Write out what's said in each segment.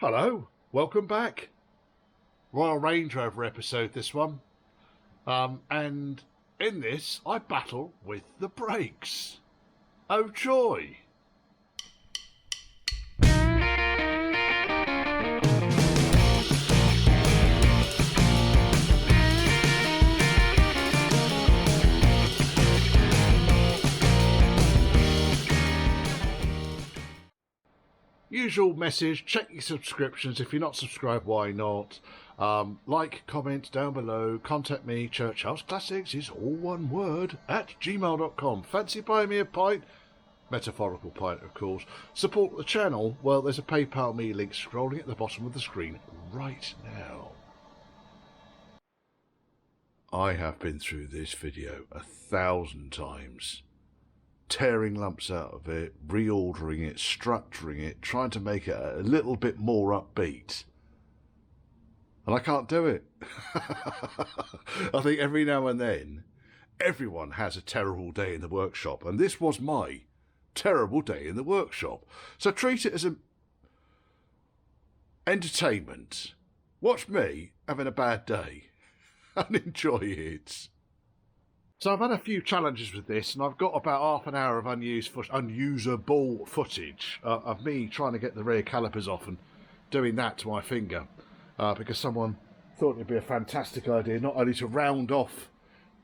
Hello, welcome back. Royal Range Rover episode, this one. And in this, I battle with the brakes. Oh joy! Usual message, check your subscriptions. If you're not subscribed, why not? Like, comment down below, contact me. Churchhouse Classics is all one word at gmail.com. Fancy buying me a pint? Metaphorical pint, of course. Support the channel? Well, there's a PayPal me link scrolling at the bottom of the screen right now. I have been through this video 1,000 times. Tearing lumps out of it, reordering it, structuring it, trying to make it a little bit more upbeat. And I can't do it. I think every now and then, everyone has a terrible day in the workshop, and this was my terrible day in the workshop. So treat it as an entertainment. Watch me having a bad day and enjoy it. So I've had a few challenges with this, and I've got about half an hour of unusable footage of me trying to get the rear calipers off and doing that to my finger, because someone thought it'd be a fantastic idea not only to round off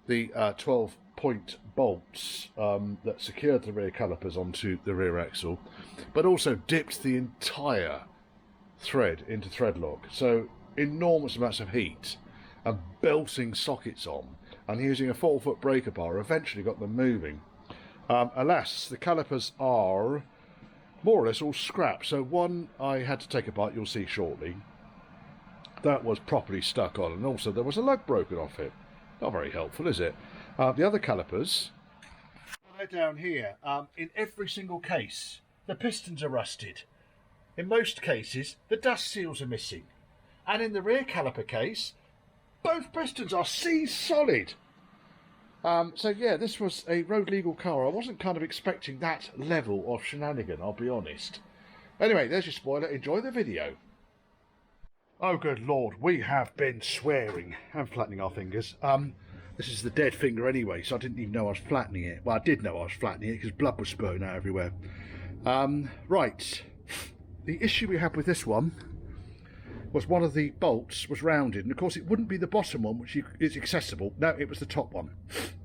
the 12-point bolts that secured the rear calipers onto the rear axle, but also dipped the entire thread into thread lock. So enormous amounts of heat and belting sockets on, and using a 4-foot breaker bar eventually got them moving. Alas, the calipers are more or less all scrap. So one I had to take apart, you'll see shortly. That was properly stuck on, and also there was a lug broken off it. Not very helpful, is it? The other calipers, they're down here. In every single case, the pistons are rusted. In most cases, the dust seals are missing. And in the rear caliper case, both pistons are solid. So yeah, this was a road legal car. I wasn't kind of expecting that level of shenanigan, I'll be honest. Anyway, there's your spoiler. Enjoy the video. Oh good lord, we have been swearing and flattening our fingers. This is the dead finger anyway, so I didn't even know I was flattening it. Well, I did know I was flattening it because blood was spurting out everywhere. Right, the issue we had with this one was one of the bolts was rounded, and of course it wouldn't be the bottom one, which is accessible. No, it was the top one,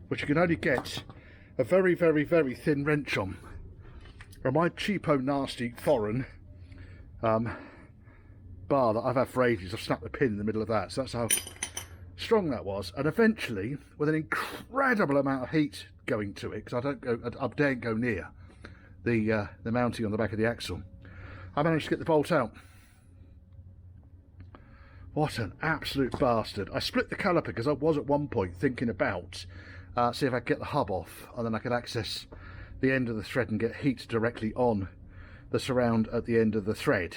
which you can only get a very, very, very thin wrench on. And my cheapo, nasty, foreign bar that I've had for ages, I've snapped the pin in the middle of that, so that's how strong that was. And eventually, with an incredible amount of heat going to it, because I daren't go near the mounting on the back of the axle, I managed to get the bolt out. What an absolute bastard. I split the caliper because I was at one point thinking about see if I could get the hub off, and then I could access the end of the thread and get heat directly on the surround at the end of the thread.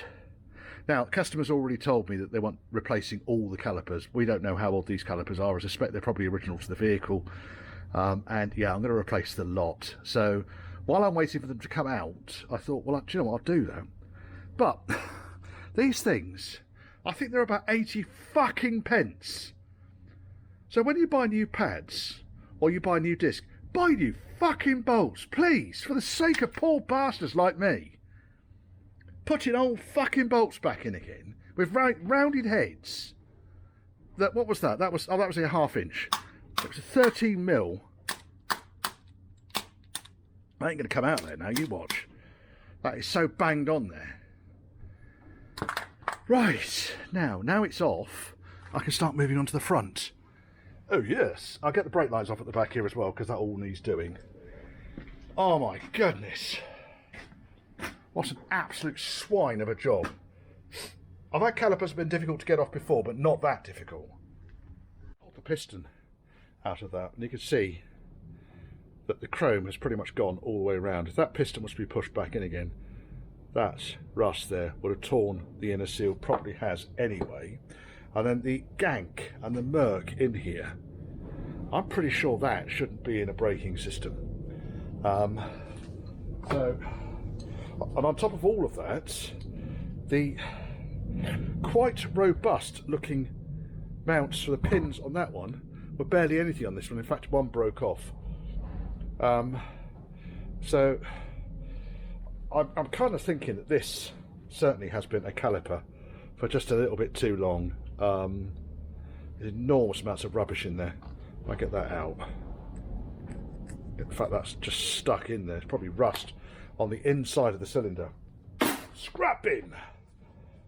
Now, customers already told me that they want replacing all the calipers. We don't know how old these calipers are. I suspect they're probably original to the vehicle. And yeah, I'm going to replace the lot. So while I'm waiting for them to come out, I thought, well, do you know what I'll do though? But these things, I think they're about 80 fucking pence. So when you buy new pads, or you buy new disc, buy new fucking bolts, please, for the sake of poor bastards like me. Putting old fucking bolts back in again, with rounded heads. What was that? That was a 1/2 inch. It was a 13 mil. I ain't going to come out there now, you watch. That is so banged on there. Right, now it's off, I can start moving on to the front. Oh yes, I'll get the brake lights off at the back here as well, because that all needs doing. Oh my goodness. What an absolute swine of a job. I've had calipers been difficult to get off before, but not that difficult. Pulled the piston out of that, and you can see that the chrome has pretty much gone all the way around. If that piston was to be pushed back in again, that rust there would have torn the inner seal, probably has anyway. And then the gank and the murk in here, I'm pretty sure that shouldn't be in a braking system. And on top of all of that, the quite robust looking mounts for the pins on that one, but barely anything on this one. In fact, one broke off. So I'm kind of thinking that this certainly has been a caliper for just a little bit too long. There's enormous amounts of rubbish in there. If I get that out. In fact, that's just stuck in there. It's probably rust on the inside of the cylinder. Scrapping!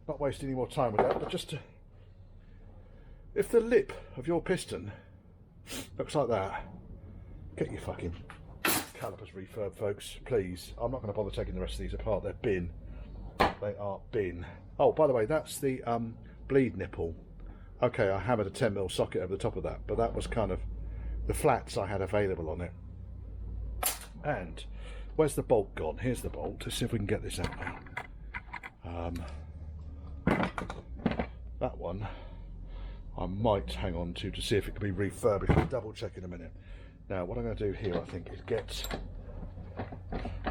Not wasting any more time with that, but just to... If the lip of your piston looks like that, get your fucking calipers refurb, folks, please. I'm not going to bother taking the rest of these apart. They're bin. They are bin. Oh, by the way, that's the bleed nipple. Okay, I hammered a 10mm socket over the top of that, but that was kind of the flats I had available on it. And where's the bolt gone? Here's the bolt. Let's see if we can get this out now. That one I might hang on to see if it can be refurbished. I'll double check in a minute. Now what I'm going to do here, I think, is get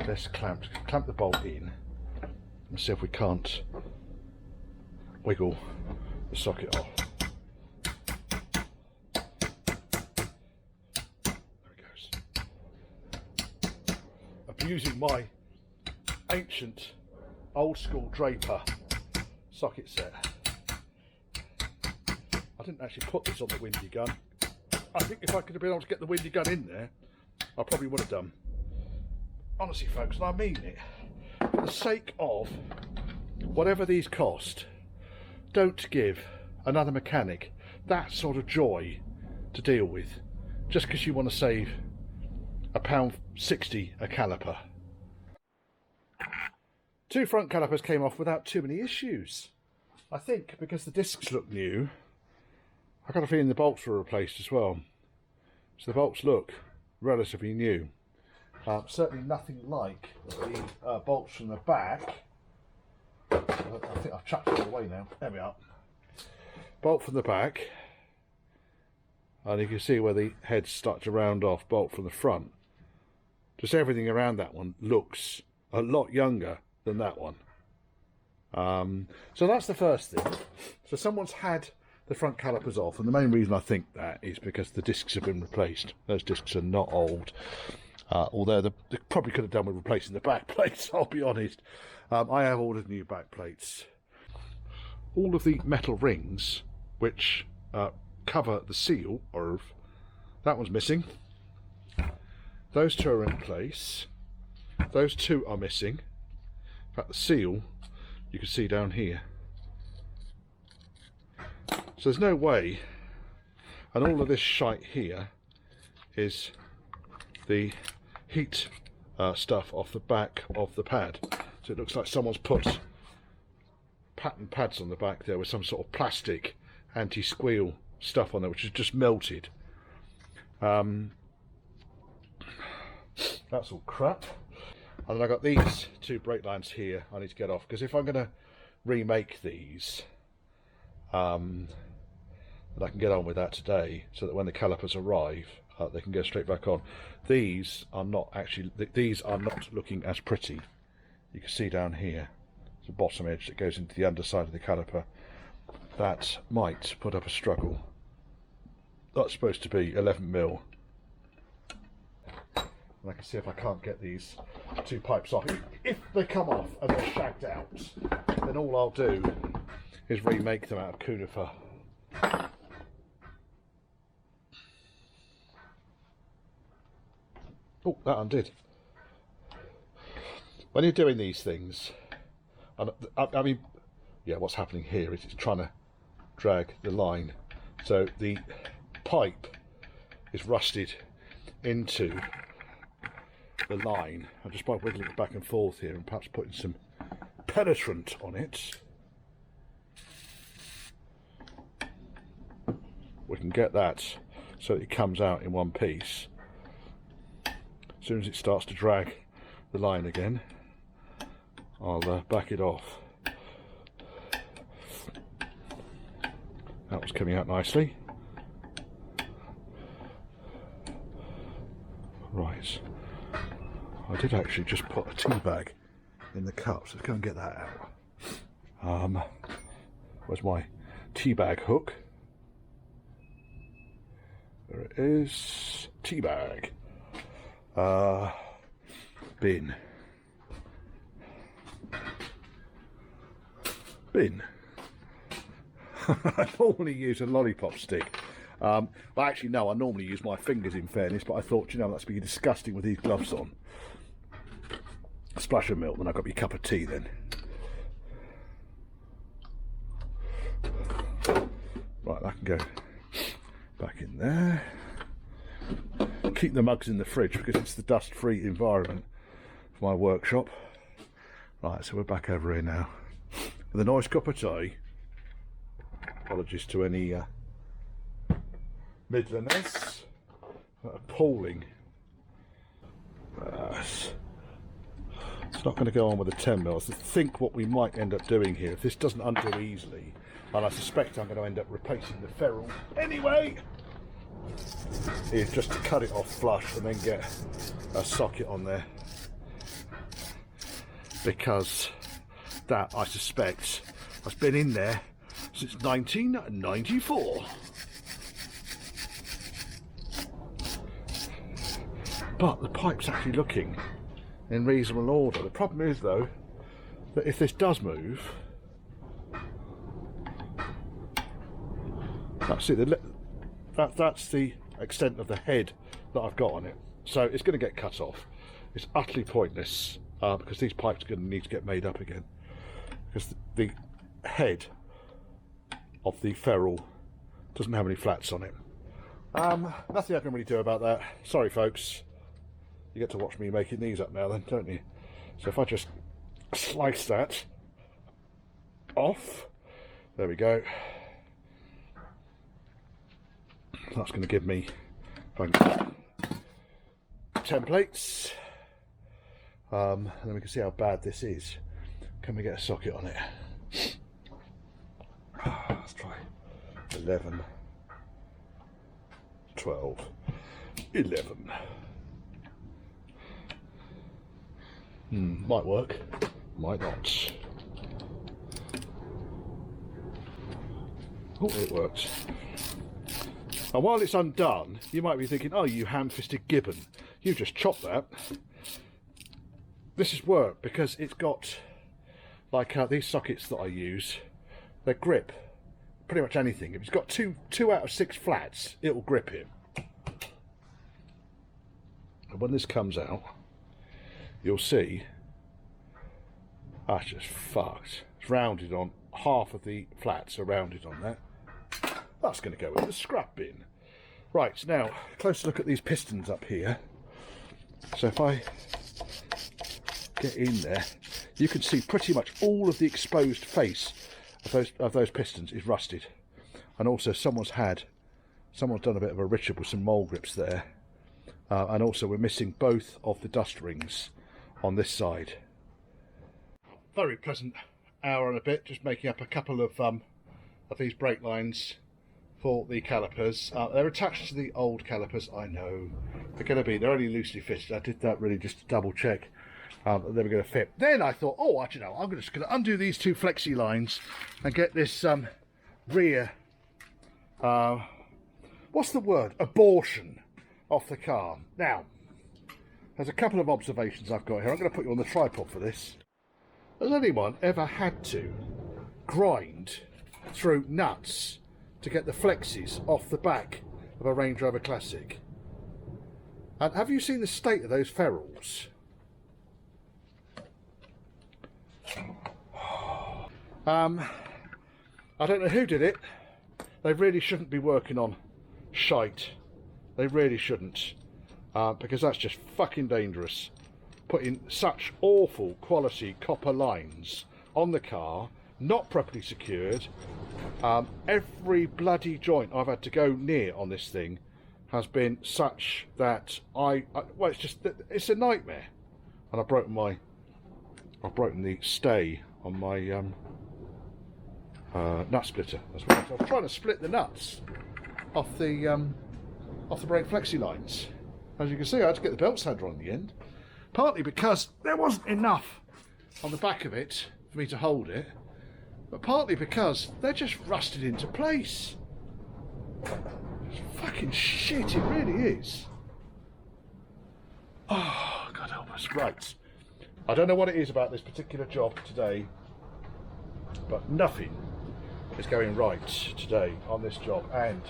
this clamp the bolt in and see if we can't wiggle the socket off. There it goes. I'm using my ancient old school Draper socket set. I didn't actually put this on the windy gun. I think if I could have been able to get the windy gun in there, I probably would have done. Honestly, folks, and I mean it, for the sake of whatever these cost, don't give another mechanic that sort of joy to deal with just because you want to save £1.60 a caliper. 2 front calipers came off without too many issues. I think because the discs look new, I got a feeling the bolts were replaced as well. So the bolts look relatively new. Certainly nothing like the bolts from the back. I think I've chucked it all away now. There we are. Bolt from the back. And you can see where the heads start to round off. Bolt from the front. Just everything around that one looks a lot younger than that one. So that's the first thing. So someone's had the front calipers off, and the main reason I think that is because the discs have been replaced. Those discs are not old, although they probably could have done with replacing the back plates, I'll be honest. I have ordered new back plates. All of the metal rings which cover the seal, that one's missing. Those 2 are in place. Those 2 are missing. In fact, the seal you can see down here. So there's no way, and all of this shite here is the heat stuff off the back of the pad. So it looks like someone's put pattern pads on the back there with some sort of plastic anti-squeal stuff on there, which has just melted. That's all crap. And then I've got these 2 brake lines here I need to get off, because if I'm going to remake these, and I can get on with that today, so that when the calipers arrive, they can go straight back on. These are not looking as pretty. You can see down here, the bottom edge that goes into the underside of the caliper. That might put up a struggle. That's supposed to be 11mm. And I can see if I can't get these 2 pipes off. If they come off and they're shagged out, then all I'll do is remake them out of conifer. Oh, that undid. When you're doing these things, and I mean, yeah, what's happening here is it's trying to drag the line. So the pipe is rusted into the line, and just by wiggling it back and forth here and perhaps putting some penetrant on it, we can get that so that it comes out in one piece. As soon as it starts to drag the line again, I'll back it off. That was coming out nicely. Right, I did actually just put a tea bag in the cup, so let's go and get that out. Where's my teabag hook? There it is. Teabag. Bin. Bin. I normally use a lollipop stick. Well, actually, no, I normally use my fingers in fairness, but I thought, you know, that's be disgusting with these gloves on. A splash of milk, then I've got my cup of tea then. Right, that can go back in there. Keep the mugs in the fridge because it's the dust-free environment for my workshop. Right, so we're back over here now with a nice cup of tea. Apologies to any Midlanders. Appalling. It's not going to go on with the 10 mils. I think what we might end up doing here, if this doesn't undo easily, and I suspect I'm going to end up replacing the ferrule anyway, is just to cut it off flush and then get a socket on there, because that, I suspect, has been in there since 1994. But the pipe's actually looking in reasonable order. The problem is, though, that if this does move, that's it. That's the extent of the head that I've got on it. So it's going to get cut off. It's utterly pointless because these pipes are going to need to get made up again. Because the head of the ferrule doesn't have any flats on it. Nothing I can really do about that. Sorry, folks. You get to watch me making these up now then, don't you? So if I just slice that off, there we go. That's going to give me 10 plates. And then we can see how bad this is. Can we get a socket on it? Let's try 11, 12, 11. Might work, might not. Oh, it works. And while it's undone, you might be thinking, oh, you ham-fisted gibbon, you just chopped that. This has worked because it's got, like these sockets that I use, they grip pretty much anything. If it's got two out of 6 flats, it'll grip it. And when this comes out, you'll see that's just fucked. It's rounded on, half of the flats are rounded on that. That's going to go in the scrap bin. Right, now, closer look at these pistons up here. So if I get in there, you can see pretty much all of the exposed face of those pistons is rusted. And also someone's done a bit of a Richard with some mole grips there. And also we're missing both of the dust rings on this side. Very pleasant hour and a bit, just making up a couple of these brake lines for the calipers. They're attached to the old calipers, I know. They're only loosely fitted. I did that really just to double check that they were going to fit. Then I thought, oh, actually no, I'm just going to undo these 2 flexi lines and get this rear, what's the word? Abortion off the car. Now, there's a couple of observations I've got here. I'm going to put you on the tripod for this. Has anyone ever had to grind through nuts to get the flexis off the back of a Range Rover Classic? And have you seen the state of those ferrules? I don't know who did it. They really shouldn't be working on shite. They really shouldn't. Because that's just fucking dangerous. Putting such awful quality copper lines on the car, not properly secured. Every bloody joint I've had to go near on this thing has been such that well, it's a nightmare. And I've broken the stay on my nut splitter as well. So I was trying to split the nuts off the brake flexi lines. As you can see, I had to get the belt sander on the end, partly because there wasn't enough on the back of it for me to hold it, but partly because they're just rusted into place. It's fucking shit, it really is. Oh, God help us. Right. I don't know what it is about this particular job today, but nothing is going right today on this job, and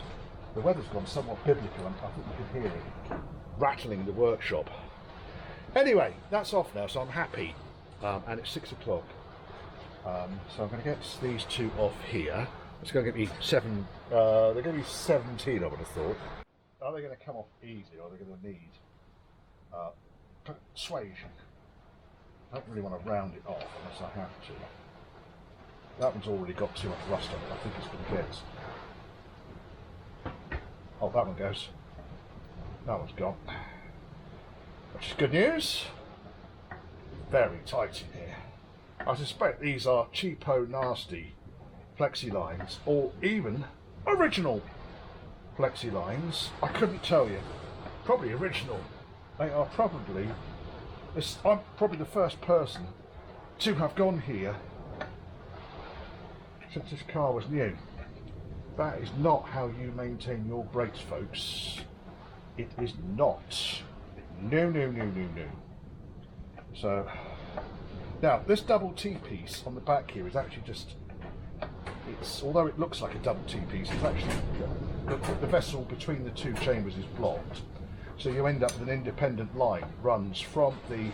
the weather's gone somewhat biblical, and I think you can hear it rattling the workshop. Anyway, that's off now, so I'm happy, and it's 6 o'clock. So I'm going to get these two off here. It's going to get me they're going to be 17, I would have thought. Are they going to come off easy, or are they going to need persuasion? I don't really want to round it off unless I have to. That one's already got too much rust on it. I think it's going to get. Oh, that one goes. That one's gone. Which is good news. Very tight in here. I suspect these are cheapo, nasty flexi lines, or even original flexi lines. I couldn't tell you. Probably original. They are probably. I'm probably the first person to have gone here since this car was new. That is not how you maintain your brakes, folks. It is not. No, no, no, no, no. So, now this double T-piece on the back here is actually just, although it looks like a double T-piece, it's actually, the vessel between the two chambers is blocked. So you end up with an independent line runs from the,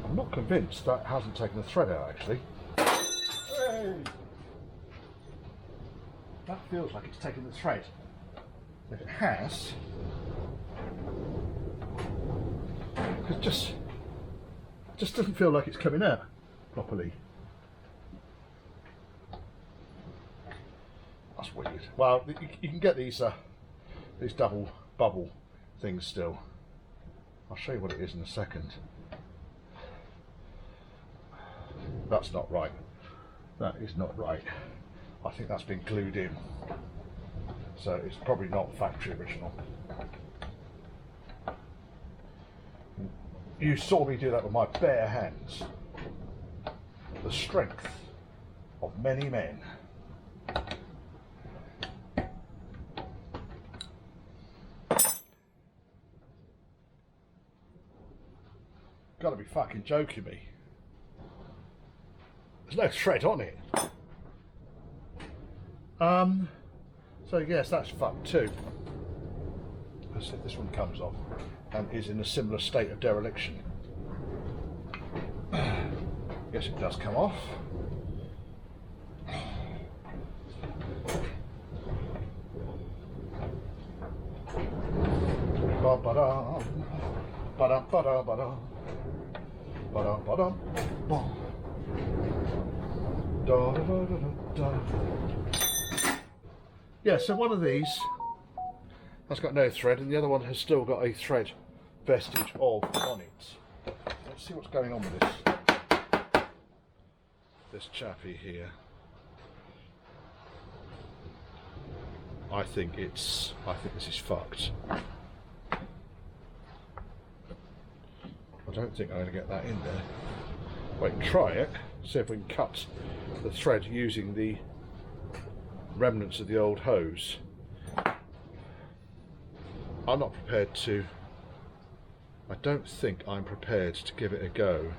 I'm not convinced that hasn't taken the thread out actually. Hey! That feels like it's taken the thread. If it has, it just doesn't feel like it's coming out properly. That's weird. Well, you can get these double bubble things still. I'll show you what it is in a second. That's not right. That is not right. I think that's been glued in. So it's probably not factory original. You saw me do that with my bare hands. The strength of many men. Gotta be fucking joking me. There's no thread on it. So yes, that's fucked too. Let's see if this one comes off and is in a similar state of dereliction. Yes, it does come off. Ba-ba-da, ba-da, ba-da, ba-da. Yeah, so one of these has got no thread and the other one has still got a thread vestige of on it. Let's see what's going on with this chappy here. I think this is fucked. I don't think I'm going to get that in there. Wait, try it. See if we can cut the thread using the remnants of the old hose. I'm not prepared to. I don't think I'm prepared to give it a go,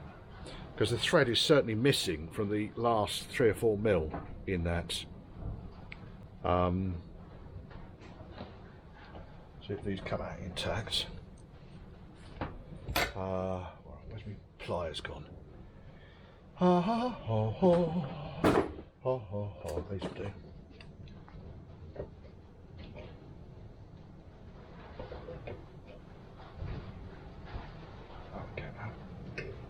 because the thread is certainly missing from the last 3 or 4 mil in that. See if these come out intact. Where's my pliers gone? Ha ha ha ha ha ha ha. These will do. Okay, now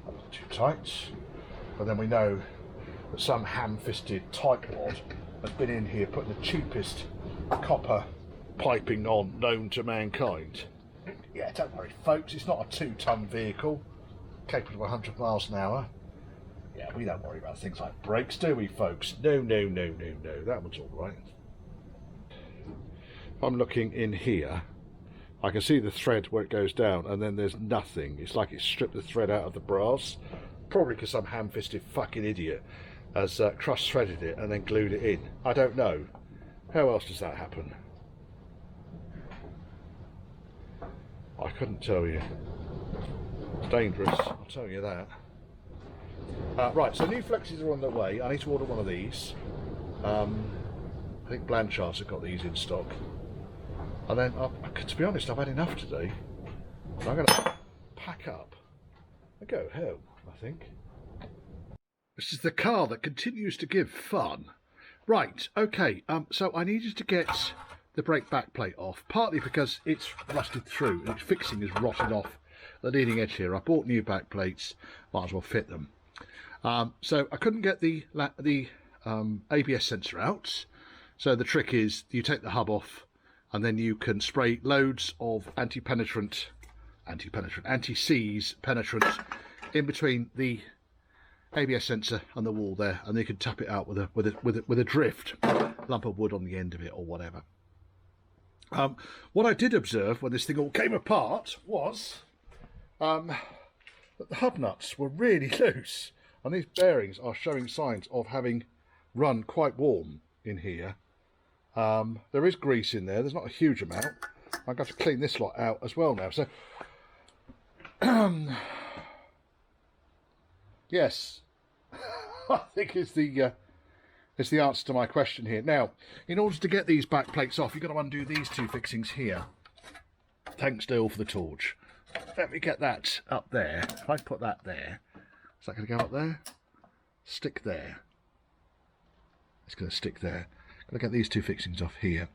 that's too tight. But then we know that some ham-fisted tightwad has been in here putting the cheapest copper piping on known to mankind. Yeah, don't worry folks, it's not a 2-ton vehicle capable of 100 miles an hour. Yeah, we don't worry about things like brakes, do we folks? No, no, no, no, no, that one's all right. If I'm looking in here, I can see the thread where it goes down and then there's nothing. It's like it's stripped the thread out of the brass, probably because some ham-fisted fucking idiot has cross-threaded it and then glued it in. I don't know. How else does that happen? I couldn't tell you. It's dangerous, I'll tell you that. Right, so new flexes are on the way. I need to order one of these. I think Blanchard's have got these in stock. And then, to be honest, I've had enough today. So I'm going to pack up and go home, I think. This is the car that continues to give fun. Right, okay, so I needed to get the brake back plate off, partly because it's rusted through and its fixing is rotted off the leading edge here. I bought new back plates, might as well fit them. So I couldn't get the ABS sensor out. So the trick is you take the hub off and then you can spray loads of anti-seize penetrant in between the ABS sensor and the wall there, and you can tap it out with a drift lump of wood on the end of it or whatever. What I did observe when this thing all came apart was that the hub nuts were really loose, and these bearings are showing signs of having run quite warm in here. There is grease in there. There's not a huge amount. I'm going to have to clean this lot out as well now. So, yes, I think is the answer to my question here. Now, in order to get these back plates off, you've got to undo these two fixings here. Thanks, Dale, for the torch. Let me get that up there. If I put that there, is that going to go up there? Stick there. It's going to stick there. Got to get these two fixings off here.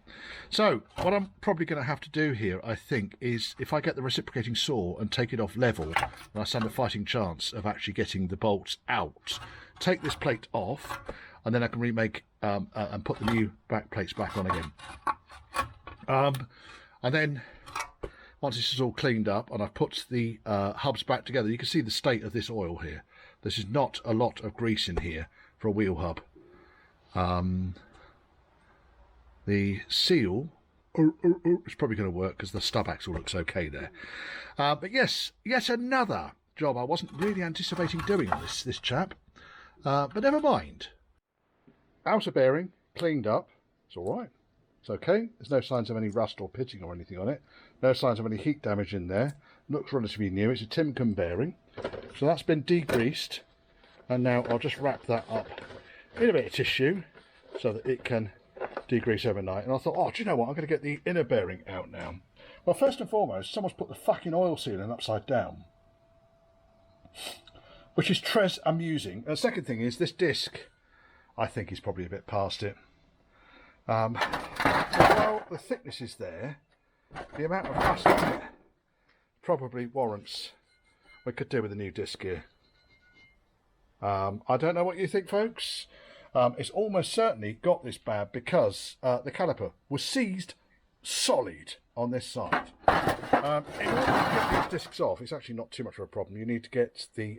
So what I'm probably going to have to do here, I think, is if I get the reciprocating saw and take it off level, then I stand a fighting chance of actually getting the bolts out. Take this plate off, and then I can remake and put the new back plates back on again. And then once this is all cleaned up and I've put the hubs back together, you can see the state of this oil here. This is not a lot of grease in here for a wheel hub. The seal is probably going to work because the stub axle looks okay there. But yes, yet another job I wasn't really anticipating doing on this chap. But never mind. Outer bearing cleaned up. It's all right. It's okay. There's no signs of any rust or pitting or anything on it. No signs of any heat damage in there. Looks relatively new. It's a Timken bearing. So that's been degreased. And now I'll just wrap that up in a bit of tissue so that it can degrease overnight. And I thought, oh, do you know what? I'm going to get the inner bearing out now. Well, first and foremost, someone's put the fucking oil sealing upside down, which is tres amusing. And the second thing is this disc, I think, is probably a bit past it. While the thickness is there, the amount of rust on it probably warrants we could do with a new disc here. I don't know what you think, folks. It's almost certainly got this bad because the caliper was seized solid on this side. In order to get these discs off, it's actually not too much of a problem. You need to get the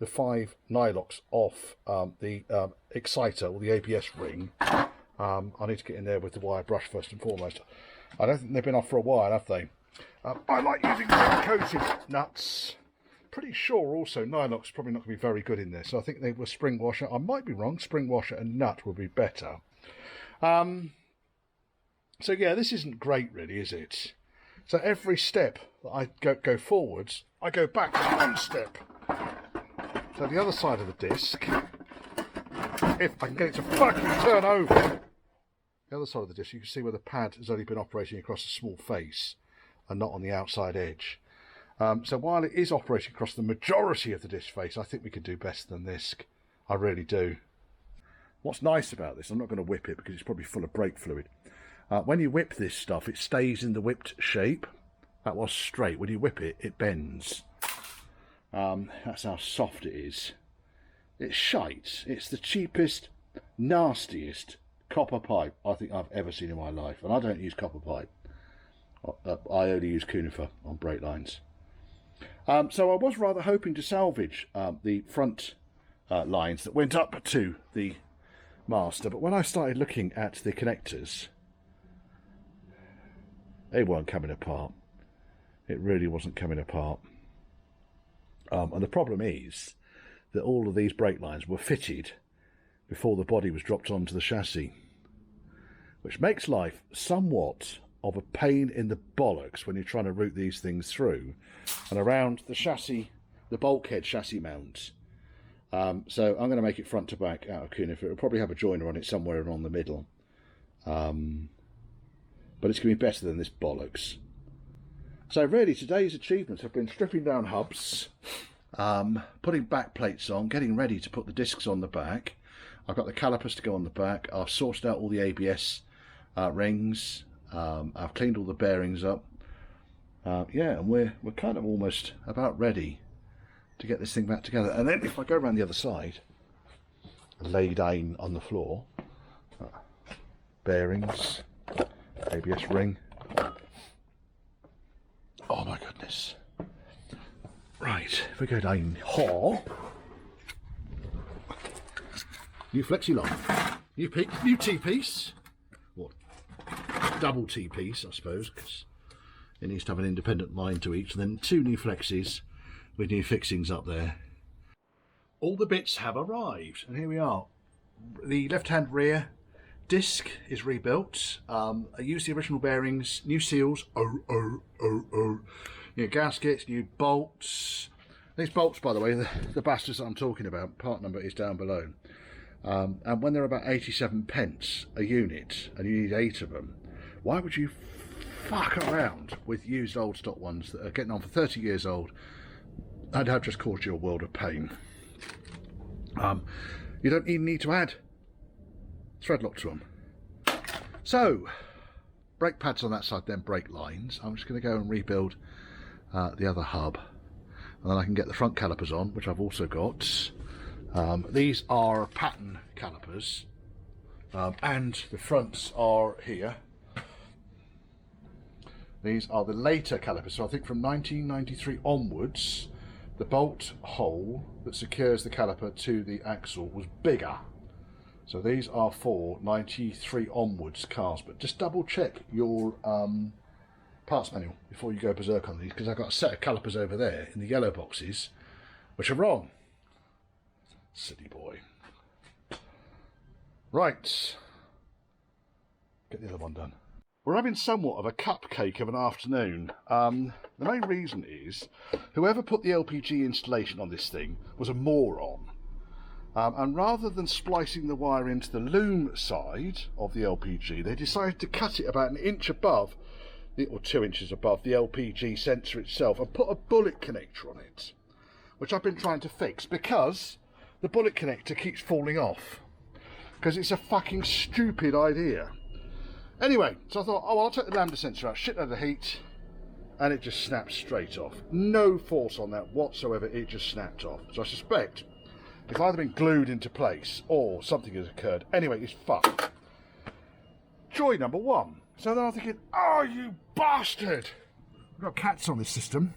5 nylocks off the exciter or the ABS ring. I need to get in there with the wire brush first and foremost. I don't think they've been off for a while, have they? I like using coated nuts. Pretty sure also nyloc's probably not going to be very good in this. So I think they were spring washer. I might be wrong. Spring washer and nut would be better. So yeah, this isn't great really, is it? So every step that I go forwards, I go back 1 step. So the other side of the disc, if I can get it to fucking turn over. The other side of the disc, you can see where the pad has only been operating across a small face and not on the outside edge. So while it is operating across the majority of the disc face, I think we could do better than this. I really do. What's nice about this, I'm not going to whip it because it's probably full of brake fluid. When you whip this stuff, it stays in the whipped shape. That was straight. When you whip it, it bends. That's how soft it is. It's shite. It's the cheapest, nastiest copper pipe I think I've ever seen in my life. And I don't use copper pipe. I only use conifer on brake lines. So I was rather hoping to salvage the front lines that went up to the master, but when I started looking at the connectors, they weren't coming apart. It really wasn't coming apart. And the problem is that all of these brake lines were fitted before the body was dropped onto the chassis, which makes life somewhat of a pain in the bollocks when you're trying to route these things through and around the chassis, the bulkhead chassis mounts. So I'm going to make it front to back out of cunifer. It'll probably have a joiner on it somewhere along the middle. But it's going to be better than this bollocks. So really, today's achievements have been stripping down hubs, putting back plates on, getting ready to put the discs on the back. I've got the calipers to go on the back. I've sorted out all the ABS rings. I've cleaned all the bearings up. Yeah, and we're kind of almost about ready to get this thing back together. And then if I go around the other side, lay down on the floor, bearings, ABS ring. Oh my goodness. Right, if we go down here, new flexi line, new T-piece, or double T-piece I suppose, because it needs to have an independent line to each, and then 2 new flexis with new fixings up there. All the bits have arrived, and here we are. The left-hand rear disc is rebuilt. I used the original bearings, new seals, new gaskets, new bolts. These bolts, by the way, the bastards that I'm talking about, part number is down below. And when they're about 87 pence a unit, and you need 8 of them, why would you fuck around with used old stock ones that are getting on for 30 years old and have just caused you a world of pain? You don't even need to add thread lock to them. So, brake pads on that side, then brake lines. I'm just going to go and rebuild the other hub, and then I can get the front calipers on, which I've also got. These are pattern calipers, and the fronts are here. These are the later calipers, so I think from 1993 onwards, the bolt hole that secures the caliper to the axle was bigger. So these are for 93 onwards cars, but just double check your parts manual before you go berserk on these, because I've got a set of calipers over there in the yellow boxes which are wrong. Silly boy. Right, get the other one done. We're having somewhat of a cupcake of an afternoon. The main reason is whoever put the LPG installation on this thing was a moron. And rather than splicing the wire into the loom side of the LPG, they decided to cut it about 1 inch above, or 2 inches above the LPG sensor itself, and put a bullet connector on it, which I've been trying to fix because the bullet connector keeps falling off, because it's a fucking stupid idea. Anyway, so I thought, oh, well, I'll take the lambda sensor out, shit out of heat, and it just snapped straight off. No force on that whatsoever, it just snapped off. So I suspect it's either been glued into place or something has occurred. Anyway, it's fucked. Joy number 1. So then I'm thinking, oh, you bastard! We've got cats on this system,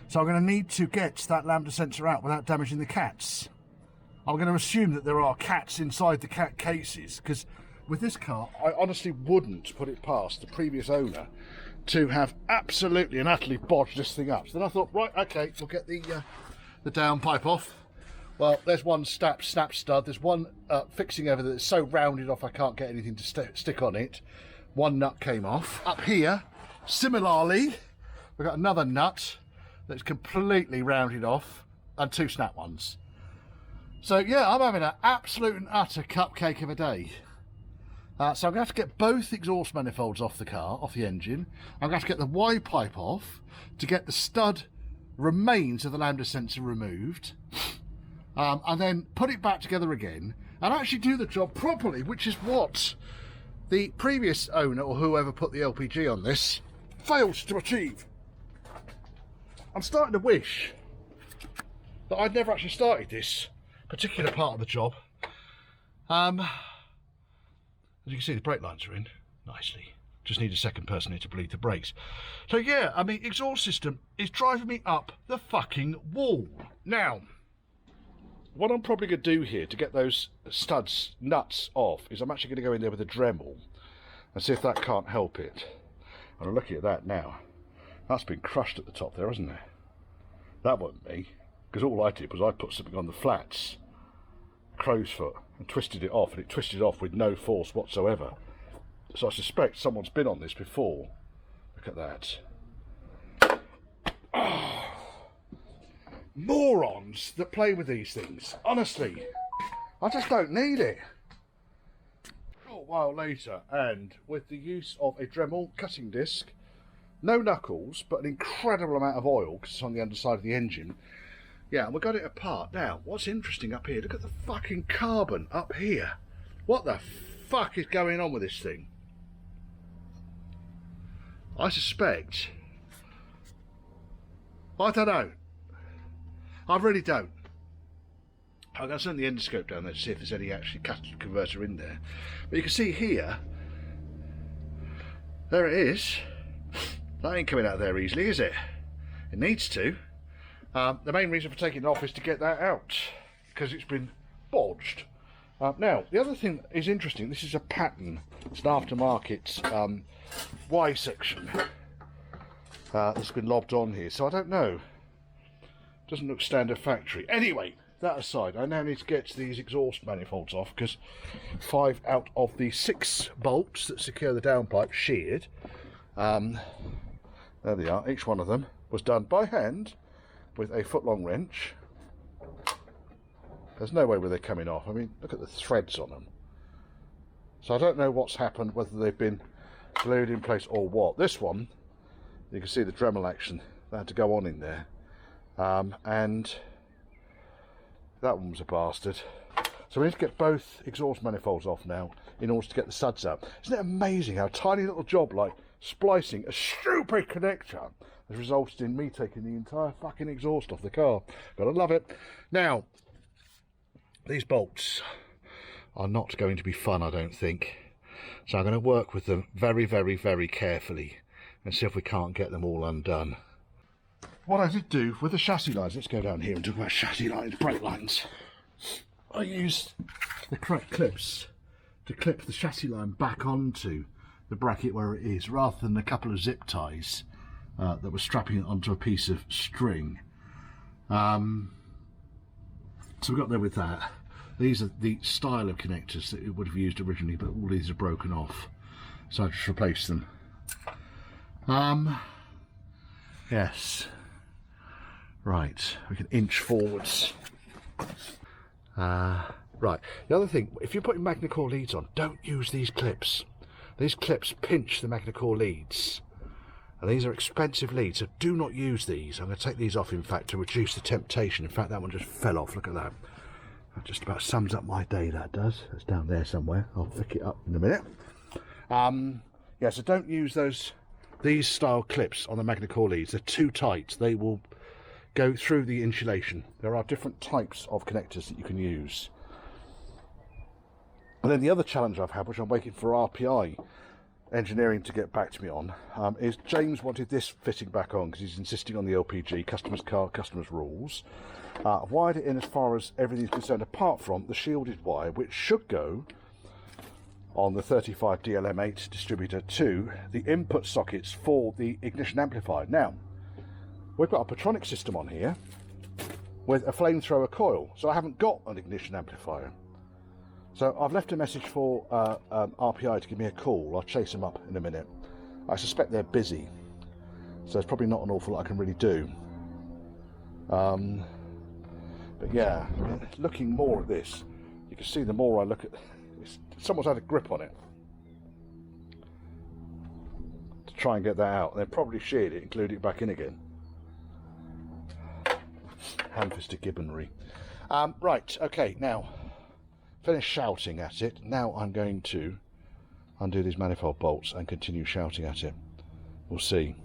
so I'm going to need to get that lambda sensor out without damaging the cats. I'm going to assume that there are cats inside the cat cases, because with this car, I honestly wouldn't put it past the previous owner to have absolutely and utterly bodged this thing up. So then I thought, right, okay, we'll get the downpipe off. Well, there's one snap stud. There's one fixing over there that's so rounded off I can't get anything to stick on it. One nut came off. Up here, similarly, we've got another nut that's completely rounded off, and 2 snap ones. So yeah, I'm having an absolute and utter cupcake of a day. So I'm going to have to get both exhaust manifolds off the car, off the engine. I'm going to have to get the Y pipe off to get the stud remains of the lambda sensor removed. And then put it back together again and actually do the job properly, which is what the previous owner, or whoever put the LPG on this, failed to achieve. I'm starting to wish that I'd never actually started this particular part of the job. As you can see, the brake lines are in nicely. Just need a second person here to bleed the brakes. So yeah, I mean, exhaust system is driving me up the fucking wall. Now, what I'm probably going to do here to get those studs, nuts off, is I'm actually going to go in there with a Dremel and see if that can't help it. And I'm looking at that now. That's been crushed at the top there, hasn't it? That wasn't me, because all I did was I put something on the flats crow's foot and twisted it off, and it twisted off with no force whatsoever. So I suspect someone's been on this before. Look at that. Oh, morons that play with these things. Honestly, I just don't need it. A short while later, and with the use of a Dremel cutting disc, no knuckles, but an incredible amount of oil because it's on the underside of the engine. Yeah, and we got it apart. Now, what's interesting up here, look at the fucking carbon up here. What the fuck is going on with this thing? I suspect, I don't know. I really don't. I'm going to send the endoscope down there to see if there's any actually catalytic converter in there. But you can see here, there it is. That ain't coming out of there easily, is it? It needs to. The main reason for taking it off is to get that out, because it's been bodged. Now, the other thing that is interesting, this is a pattern. It's an aftermarket Y section that's been lobbed on here, so I don't know. Doesn't look standard factory. Anyway, that aside, I now need to get these exhaust manifolds off, because 5 out of the 6 bolts that secure the downpipe sheared. There they are. Each one of them was done by hand with a foot-long wrench. There's no way where they're coming off. I mean, look at the threads on them. So I don't know what's happened, whether they've been glued in place or what. This one, you can see the Dremel action. That had to go on in there. And that one was a bastard. So we need to get both exhaust manifolds off now in order to get the suds out. Isn't it amazing how a tiny little job like splicing a stupid connector has resulted in me taking the entire fucking exhaust off the car? Gotta love it. Now, these bolts are not going to be fun, I don't think. So I'm going to work with them very, very, very carefully and see if we can't get them all undone. What I did do with the chassis lines, let's go down here and talk about chassis lines, brake lines. I used the correct clips to clip the chassis line back onto the bracket where it is, rather than a couple of zip ties that were strapping it onto a piece of string. So we got there with that. These are the style of connectors that it would have used originally, but all these are broken off, so I just replaced them. Yes, right, we can inch forwards. Right, the other thing, if you're putting Magna Core leads on, don't use these clips. These clips pinch the Magna Core leads, and these are expensive leads, so do not use these. I'm going to take these off, in fact, to reduce the temptation. In fact, that one just fell off. Look at that. That just about sums up my day, that does. That's down there somewhere. I'll pick it up in a minute. Yeah, so don't use these style clips on the Magna Core leads. They're too tight. They will go through the insulation. There are different types of connectors that you can use. And then the other challenge I've had, which I'm waiting for RPI engineering to get back to me on, is James wanted this fitting back on because he's insisting on the LPG, customer's car, customer's rules. I've wired it in as far as everything's concerned, apart from the shielded wire, which should go on the 35 DLM8 distributor to the input sockets for the ignition amplifier. Now, we've got a Patronic system on here with a flamethrower coil, so I haven't got an ignition amplifier. So I've left a message for RPI to give me a call. I'll chase them up in a minute. I suspect they're busy, so there's probably not an awful lot I can really do. But yeah, I mean, looking more at this, you can see the more I look at this, someone's had a grip on it to try and get that out. They've probably sheared it and glued it back in again. Ham-fisted gibbonry. Right, okay, now finish shouting at it. Now I'm going to undo these manifold bolts and continue shouting at it. We'll see.